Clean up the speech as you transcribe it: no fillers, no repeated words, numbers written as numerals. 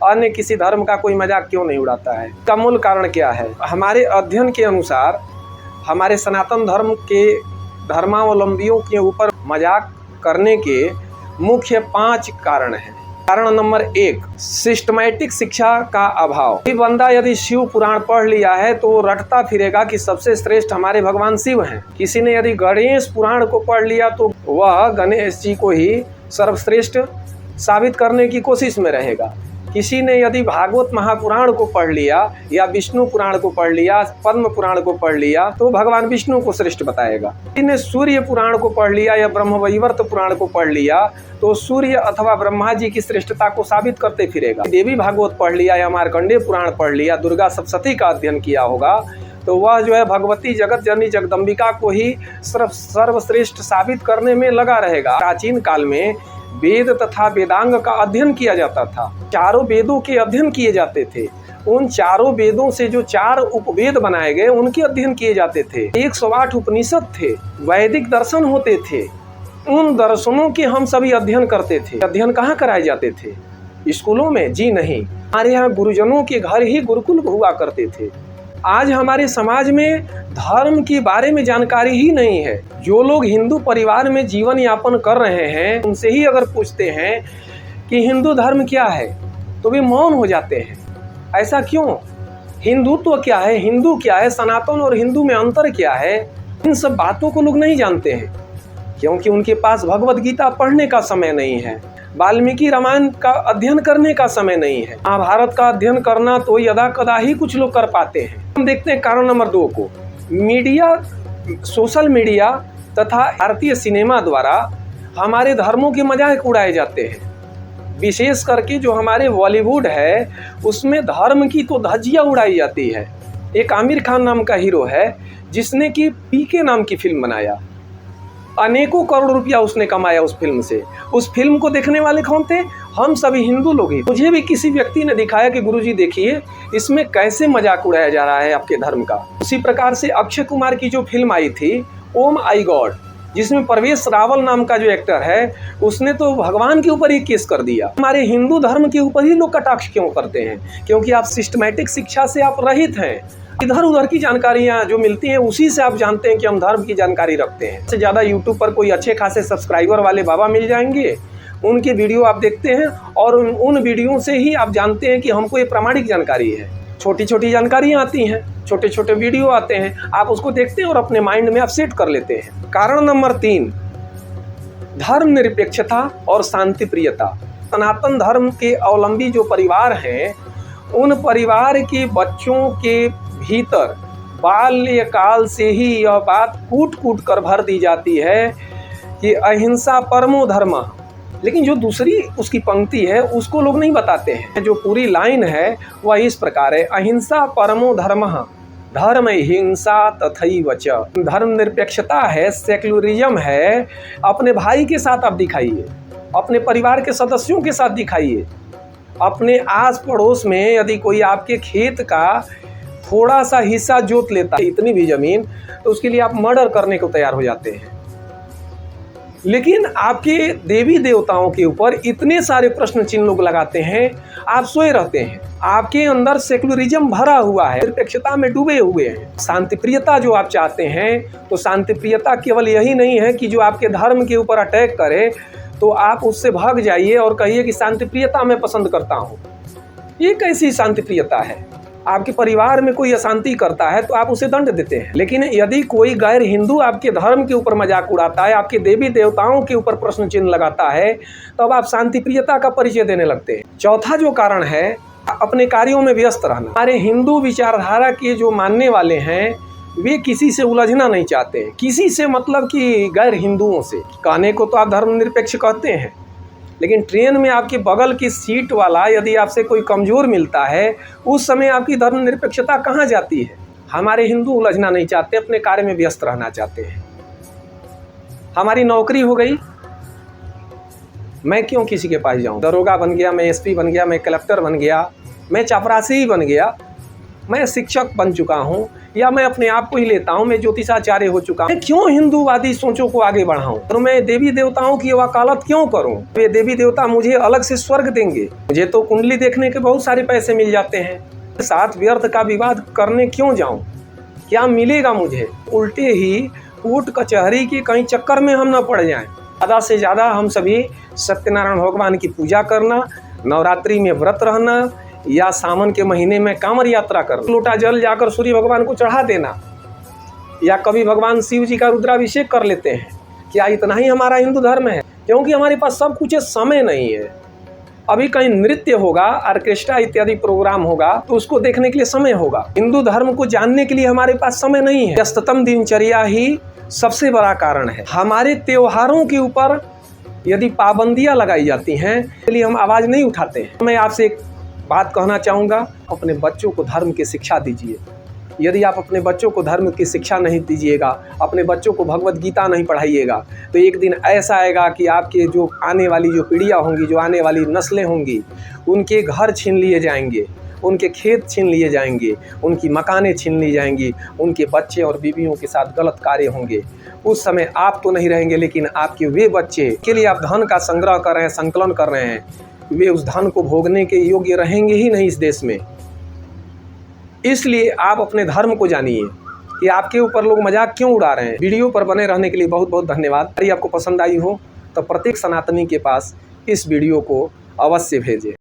अन्य किसी धर्म का कोई मजाक क्यों नहीं उड़ाता है? का मूल कारण क्या है? हमारे अध्ययन के अनुसार हमारे सनातन धर्म के धर्मावलंबियों के ऊपर मजाक करने के मुख्य 5 कारण हैं। कारण नंबर 1, सिस्टमैटिक शिक्षा का अभाव। कोई बंदा यदि शिव पुराण पढ़ लिया है तो रटता फिरेगा कि सबसे श्रेष्ठ हमारे भगवान शिव हैं। किसी ने यदि गणेश पुराण को पढ़ लिया तो वह गणेश जी को ही सर्वश्रेष्ठ साबित करने की कोशिश में रहेगा। किसी ने यदि भागवत महापुराण को पढ़ लिया या विष्णु पुराण को पढ़ लिया, पद्म पुराण को पढ़ लिया तो भगवान विष्णु को श्रेष्ठ बताएगा। किसी ने सूर्य पुराण को पढ़ लिया या ब्रह्मवैवर्त पुराण को पढ़ लिया तो सूर्य अथवा ब्रह्मा जी की श्रेष्ठता को साबित करते फिरेगा। देवी भागवत पढ़ लिया या मार्कंडेय पुराण पढ़ लिया, दुर्गा सप्तशती का अध्ययन किया होगा तो वह जो है भगवती जगत जननी जगदम्बिका को ही सर्वश्रेष्ठ साबित करने में लगा रहेगा। प्राचीन काल में वेद तथा वेदांग का अध्ययन किया जाता था। चारों वेदों के अध्ययन किए जाते थे। उन चारों वेदों से जो 4 उपवेद बनाए गए उनके अध्ययन किए जाते थे। 108 उपनिषद थे, वैदिक दर्शन होते थे। उन दर्शनों के हम सभी अध्ययन करते थे। अध्ययन कहाँ कराए जाते थे? स्कूलों में? जी नहीं, हमारे यहाँ गुरुजनों के घर ही गुरुकुल हुआ करते थे। आज हमारे समाज में धर्म के बारे में जानकारी ही नहीं है। जो लोग हिंदू परिवार में जीवन यापन कर रहे हैं उनसे ही अगर पूछते हैं कि हिंदू धर्म क्या है तो वे मौन हो जाते हैं। ऐसा क्यों? हिंदुत्व क्या है, हिंदू क्या है, सनातन और हिंदू में अंतर क्या है, इन सब बातों को लोग नहीं जानते हैं क्योंकि उनके पास भगवत गीता पढ़ने का समय नहीं है, वाल्मीकि रामायण का अध्ययन करने का समय नहीं है। महाभारत का अध्ययन करना तो यदा कदा ही कुछ लोग कर पाते हैं। हम देखते हैं कारण नंबर 2 को। मीडिया, सोशल मीडिया तथा भारतीय सिनेमा द्वारा हमारे धर्मों के मजाक उड़ाए जाते हैं। विशेष करके जो हमारे बॉलीवुड है उसमें धर्म की तो धज्जियां उड़ाई जाती है। एक आमिर खान नाम का हीरो है जिसने कि पीके नाम की फिल्म बनाया। अनेकों करोड़ रुपया उसने कमाया उस फिल्म से। उस फिल्म को देखने वाले कौन थे? हम सभी हिंदू लोग ही। मुझे भी किसी व्यक्ति ने दिखाया कि गुरुजी देखिए इसमें कैसे मजाक उड़ाया जा रहा है आपके धर्म का। उसी प्रकार से अक्षय कुमार की जो फिल्म आई थी ओम आई गॉड, जिसमें परवेश रावल नाम का जो एक्टर है उसने तो भगवान के ऊपर ही केस कर दिया। हमारे हिंदू धर्म के ऊपर ही लोग कटाक्ष क्यों करते हैं? क्योंकि आप सिस्टमैटिक शिक्षा से आप रहित हैं। इधर उधर की जानकारियाँ जो मिलती हैं उसी से आप जानते हैं कि हम धर्म की जानकारी रखते हैं। इससे ज़्यादा यूट्यूब पर कोई अच्छे खासे सब्सक्राइबर वाले बाबा मिल जाएंगे, उनके वीडियो आप देखते हैं और उन वीडियो से ही आप जानते हैं कि हमको ये प्रामाणिक जानकारी है। छोटी छोटी जानकारियाँ आती हैं, छोटे छोटे वीडियो आते हैं, आप उसको देखते हैं और अपने माइंड में आप सेट कर लेते हैं। कारण नंबर 3, धर्मनिरपेक्षता और शांति प्रियता। सनातन धर्म के अवलंबी जो परिवार हैं उन परिवार के बच्चों के भीतर बाल्यकाल से ही यह बात कूट कूट कर भर दी जाती है कि अहिंसा परमो धर्म। लेकिन जो दूसरी उसकी पंक्ति है उसको लोग नहीं बताते हैं। जो पूरी लाइन है वह इस प्रकार है, अहिंसा परमो धर्मः धर्म हिंसा तथैव च। धर्मनिरपेक्षता है, सेक्युलरिज्म है। अपने भाई के साथ आप दिखाइए, अपने परिवार के सदस्यों के साथ दिखाइए। अपने आस पड़ोस में यदि कोई आपके खेत का थोड़ा सा हिस्सा जोत लेता है, इतनी भी जमीन, तो उसके लिए आप मर्डर करने को तैयार हो जाते हैं। लेकिन आपके देवी देवताओं के ऊपर इतने सारे प्रश्न चिन्ह लोग लगाते हैं, आप सोए रहते हैं। आपके अंदर सेक्युलरिज्म भरा हुआ है, निरपेक्षता में डूबे हुए हैं। शांति प्रियता जो आप चाहते हैं तो शांति प्रियता केवल यही नहीं है कि जो आपके धर्म के ऊपर अटैक करे तो आप उससे भाग जाइए और कहिए कि शांति प्रियता मैं पसंद करता हूँ। ये कैसी शांति प्रियता है? आपके परिवार में कोई अशांति करता है तो आप उसे दंड देते हैं। लेकिन यदि कोई गैर हिंदू आपके धर्म के ऊपर मजाक उड़ाता है, आपके देवी देवताओं के ऊपर प्रश्न चिन्ह लगाता है, तब आप शांति प्रियता का परिचय देने लगते हैं। चौथा जो कारण है, अपने कार्यों में व्यस्त रहना। हमारे हिंदू विचारधारा के जो मानने वाले हैं वे किसी से उलझना नहीं चाहते हैं। किसी से मतलब कि गैर हिंदुओं से। कहने को तो आप धर्मनिरपेक्ष कहते हैं, लेकिन ट्रेन में आपके बगल की सीट वाला यदि आपसे कोई कमज़ोर मिलता है उस समय आपकी धर्मनिरपेक्षता कहाँ जाती है? हमारे हिंदू उलझना नहीं चाहते, अपने कार्य में व्यस्त रहना चाहते हैं। हमारी नौकरी हो गई, मैं क्यों किसी के पास जाऊं? दरोगा बन गया, मैं एसपी बन गया, मैं कलेक्टर बन गया, मैं चपरासी बन गया, मैं शिक्षक बन चुका हूँ या मैं अपने आप को ही लेता हूँ मैं ज्योतिषाचार्य हो चुका हूँ, क्यों हिंदूवादी सोचों को आगे बढ़ाऊँ और मैं देवी देवताओं की वकालत क्यों करूँ? वे देवी देवता मुझे अलग से स्वर्ग देंगे, मुझे तो कुंडली देखने के बहुत सारे पैसे मिल जाते हैं, साथ व्यर्थ का विवाद करने क्यों जाऊँ? क्या मिलेगा मुझे? उल्टे ही कोर्ट कचहरी के कहीं चक्कर में हम न पड़ जाएं। ज़्यादा से ज़्यादा हम सभी सत्यनारायण भगवान की पूजा करना, नवरात्रि में व्रत रहना या सावन के महीने में कांवड़ यात्रा करना, लोटा जल जाकर सूर्य भगवान को चढ़ा देना या कभी भगवान शिव जी का रुद्राभिषेक कर लेते हैं। क्या इतना ही हमारा हिंदू धर्म है? क्योंकि हमारे पास सब कुछ समय नहीं है। अभी कहीं नृत्य होगा, ऑर्केस्ट्रा इत्यादि प्रोग्राम होगा तो उसको देखने के लिए समय होगा। हिंदू धर्म को जानने के लिए हमारे पास समय नहीं है। व्यस्ततम दिनचर्या ही सबसे बड़ा कारण है। हमारे त्योहारों के ऊपर यदि पाबंदियां लगाई जाती हैं इसलिए हम आवाज़ नहीं उठाते हैं। मैं आपसे एक बात कहना चाहूँगा, अपने बच्चों को धर्म की शिक्षा दीजिए। यदि आप अपने बच्चों को धर्म की शिक्षा नहीं दीजिएगा, अपने बच्चों को भगवत गीता नहीं पढ़ाइएगा तो एक दिन ऐसा आएगा कि आपके जो आने वाली जो पीढ़ियाँ होंगी, जो आने वाली नस्लें होंगी, उनके घर छीन लिए जाएंगे, उनके खेत छीन लिए जाएंगे, उनकी मकानें छीन ली जाएंगी, उनके बच्चे और बीवियों के साथ गलत कार्य होंगे। उस समय आप तो नहीं रहेंगे लेकिन आपके वे बच्चे के लिए आप धन का संग्रह कर रहे हैं, संकलन कर रहे हैं, वे उस धन को भोगने के योग्य रहेंगे ही नहीं इस देश में। इसलिए आप अपने धर्म को जानिए कि आपके ऊपर लोग मजाक क्यों उड़ा रहे हैं। वीडियो पर बने रहने के लिए बहुत बहुत धन्यवाद। यदि आपको पसंद आई हो तो प्रत्येक सनातनी के पास इस वीडियो को अवश्य भेजें।